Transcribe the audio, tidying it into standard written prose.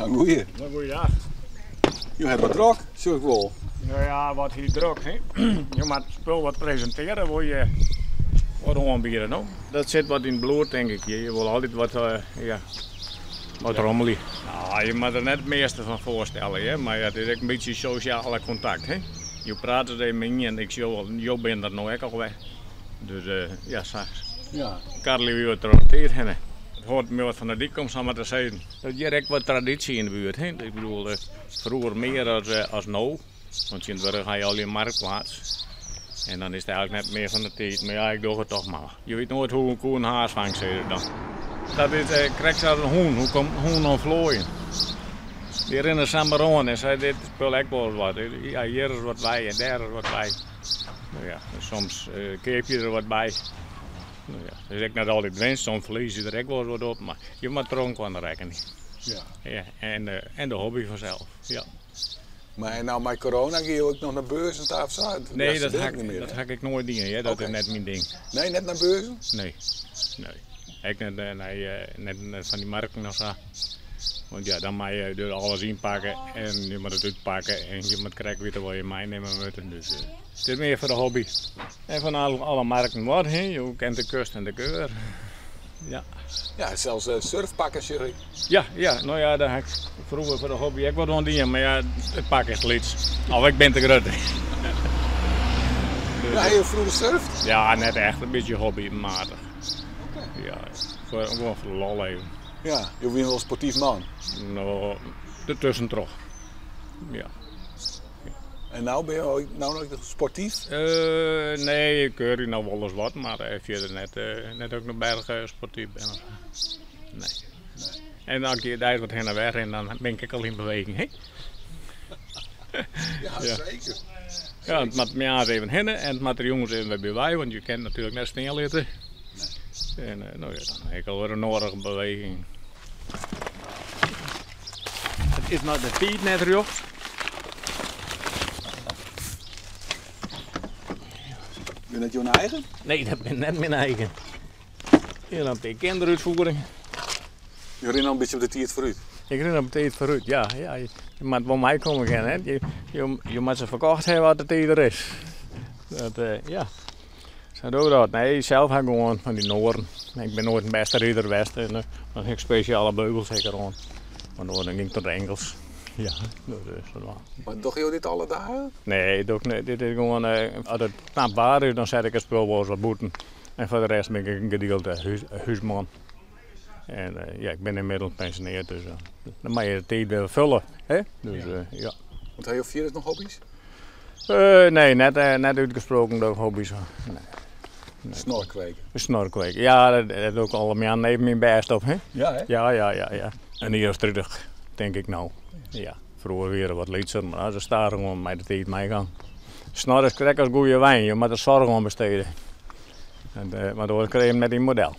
Een goeie. Een goeie dag. Je hebt wat druk, zeg ik wel. Nou ja, wat hier druk, hè. Je moet het spul wat presenteren, wil je wat aanbieden, no? Dat zit wat in het bloed, denk ik. Je wil altijd wat, wat rommelig. Nou, je moet er net het meeste van voorstellen, hè. Maar ja, het is ook een beetje sociale contact, hè. Je praat er met je en ik zie je bent er nou ook al weg. Dus ja, Ja. Karel weer troteert hen. Het hoort meer wat van de dik om samen te zeggen. Dat is echt wat traditie in de buurt. Hè? Ik bedoel, vroeger meer als nu. Want in het werk ga je al in de marktplaats. En dan is het eigenlijk net meer van de tijd. Maar ja, ik doe het toch maar. Je weet nooit hoe een koe een haas vangt, zeg je dan. Dat is, krijg je als een hoen. Hoe komt een hoen aan vlooien? Die rennen samen rond en zei, dit spul ik wel wat. Ja, hier is wat bij en daar is wat bij. Nou ja, soms keep je er wat bij. Nou ja, dat is ik net altijd winst, soms verlies je er ook wel wat op, maar je moet er ook aan de rekening. Ja. Ja, en de hobby vanzelf. Ja. Maar nou met corona ga je ook nog naar beurzen of zo? Nee, dat niet ga ik nooit doen. Ja. Dat is net mijn ding. Nee, net naar beurzen? Nee. Ik net van die markten of zo. Want ja, dan moet je dus alles inpakken en je moet het uitpakken en je moet krijgen weten wat je meenemen moet. Dus het is meer voor de hobby. En van alle markten wat, hè? Je kent de kust en de keur. Ja. Ja, zelfs surfpakken, zeg ik. Ja, nou ja, daar heb ik vroeger voor de hobby ik wat aan doen, maar ja, het pak is iets. Of ik ben te groot. Ja, heb je vroeger surft? Ja, net echt een beetje hobbymatig. Ja, gewoon voor de lol even. Ja, je bent wel een sportief man. Nou, ertussen toch. Ja. En nou ben je ook nog sportief? Nee, ik keur hier nou wel eens wat, maar verder net ook nog berg sportief ben. Nee. En dan keer daar wat heen en weg en dan ben ik al in beweging, hè? Ja, zeker. Ja, het moet mij even heen en het moet de jongens even bij wij, want je kent natuurlijk net snel eten. Nee. En nou ja, dan heb ik alweer een nodige beweging. Het is maar de tijd net, joh. Ben dat jouw eigen? Nee, dat ben net mijn eigen. Hier dan de kinderuitvoering. Je rent al een beetje op de tijd vooruit. Ik ren op de tijd vooruit, ja. Je moet bij mij komen gaan, hè. Je moet ze verkocht hebben wat de tijd er is. Dat, ja. Zo doe dat. Nee, zelf heb ik gewoon van die Noorden. Ik ben nooit een beste ridder geweest. En dan heb ik speciale beugels rond. Maar dan ging ik tot Engels. Ja, dat is het wel. Maar doe je dit alle dagen? Nee, dit is gewoon, als het knap waar is, dan zet ik het spul wel eens wat boeten. En voor de rest ben ik een gedeelte huisman. En ja, ik ben inmiddels gepensioneerd, dus dan mag je de tijd weer vullen. Hè? Dus, ja. Want heb je verder nog hobby's? Nee, net uitgesproken door hobby's. Nee. Snorkweken. Snorkweken, ja, dat doe ik allemaal neven mijn best op. Hè? Ja, hè? Ja. En hier is terug, denk ik nou. Ja, vroeger weer wat lietser, maar ze staan gewoon met de tijd meegaan. Snor is krek als goede wijn, je moet er zorg om besteden. En, maar dan krijg je hem met die model.